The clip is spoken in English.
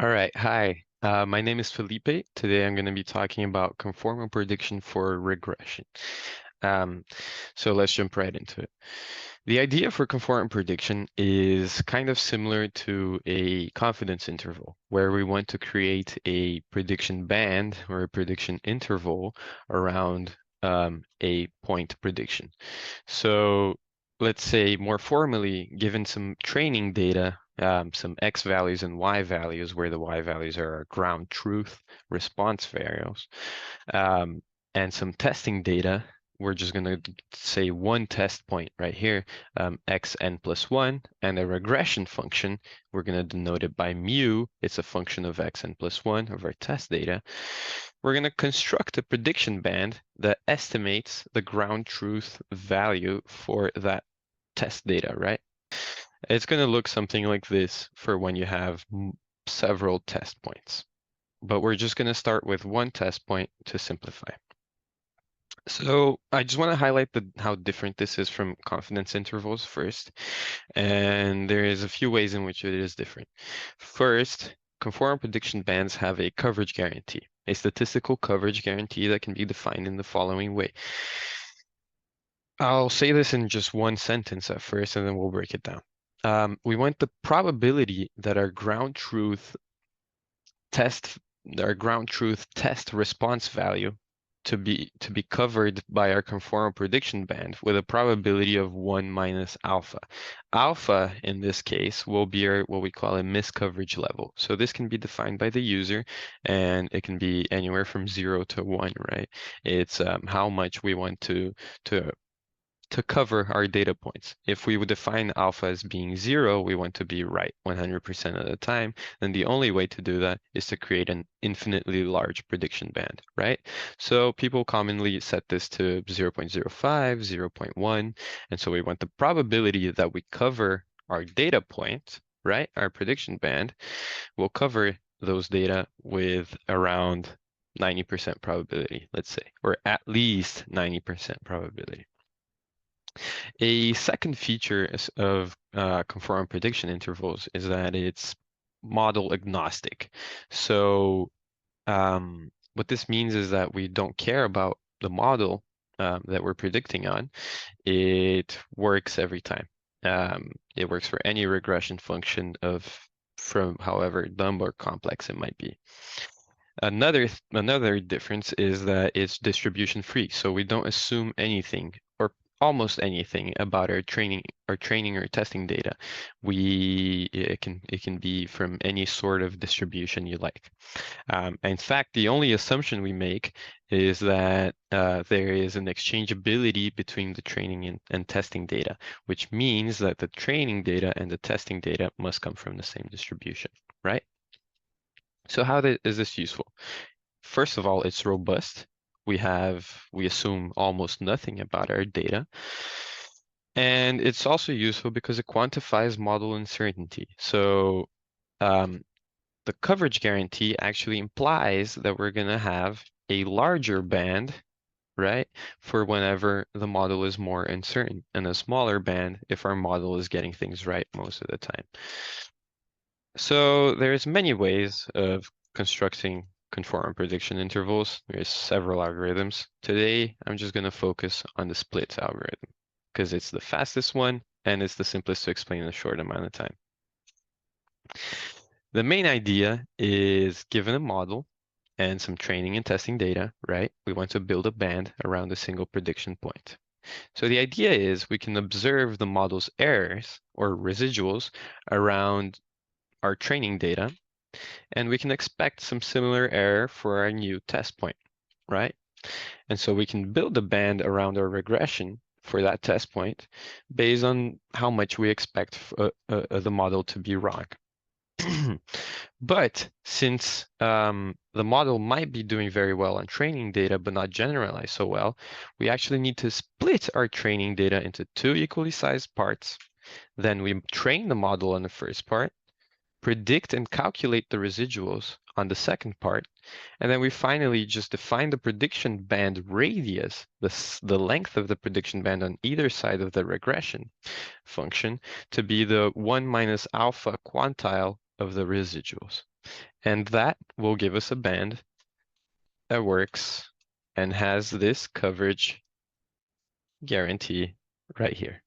All right, hi. My name is Felipe. Today I'm going to be talking about conformal prediction for regression. Um, so let's jump right into it. The idea for conformal prediction is kind of similar to a confidence interval, where we want to create a prediction band or a prediction interval around a point prediction. So let's say more formally, given some training data, some X values and Y values, where the Y values are our ground truth response variables, um, and some testing data, we're just going to say one test point right here, xn plus 1, and a regression function, we're going to denote it by mu. It's a function of xn plus 1 of our test data. We're going to construct a prediction band that estimates the ground truth value for that test data, right? It's going to look something like this for when you have several test points. But we're just going to start with one test point to simplify. So I just want to highlight how different this is from confidence intervals first. And there is a few ways in which it is different. First, conformal prediction bands have a coverage guarantee, a statistical coverage guarantee that can be defined in the following way. I'll say this in just one sentence at first, and then we'll break it down. We want the probability that our ground truth test response value to be covered by our conformal prediction band with a probability of 1 minus alpha. Alpha in this case will be what we call a miscoverage level. So this can be defined by the user, and it can be anywhere from 0 to 1, right? It's how much we want to cover our data points. If we would define alpha as being 0, we want to be right 100% of the time. Then the only way to do that is to create an infinitely large prediction band, right? So people commonly set this to 0.05, 0.1. And so we want the probability that we cover our data point, right? Our prediction band will cover those data with around 90% probability, let's say, or at least 90% probability. A second feature of conformal prediction intervals is that it's model agnostic. So what this means is that we don't care about the model that we're predicting on. It works every time. It works for any regression function from however dumb or complex it might be. Another difference is that it's distribution free, so we don't assume anything or almost anything about our training or testing data. It can be from any sort of distribution you like. In fact, the only assumption we make is that there is an exchangeability between the training and testing data, which means that the training data and the testing data must come from the same distribution, right? So how is this useful? First of all, it's robust. We assume almost nothing about our data. And it's also useful because it quantifies model uncertainty. So the coverage guarantee actually implies that we're going to have a larger band, right, for whenever the model is more uncertain, and a smaller band if our model is getting things right most of the time. So there's many ways of constructing conformal prediction intervals. There's several algorithms. Today, I'm just going to focus on the split algorithm because it's the fastest one and it's the simplest to explain in a short amount of time. The main idea is given a model and some training and testing data, right? We want to build a band around a single prediction point. So the idea is we can observe the model's errors or residuals around our training data, and we can expect some similar error for our new test point, right? And so we can build a band around our regression for that test point based on how much we expect the model to be wrong. But since the model might be doing very well on training data, but not generalize so well, we actually need to split our training data into two equally sized parts. Then we train the model on the first part, predict and calculate the residuals on the second part, and then we finally just define the prediction band radius, the length of the prediction band on either side of the regression function, to be the 1 minus alpha quantile of the residuals. And that will give us a band that works and has this coverage guarantee right here.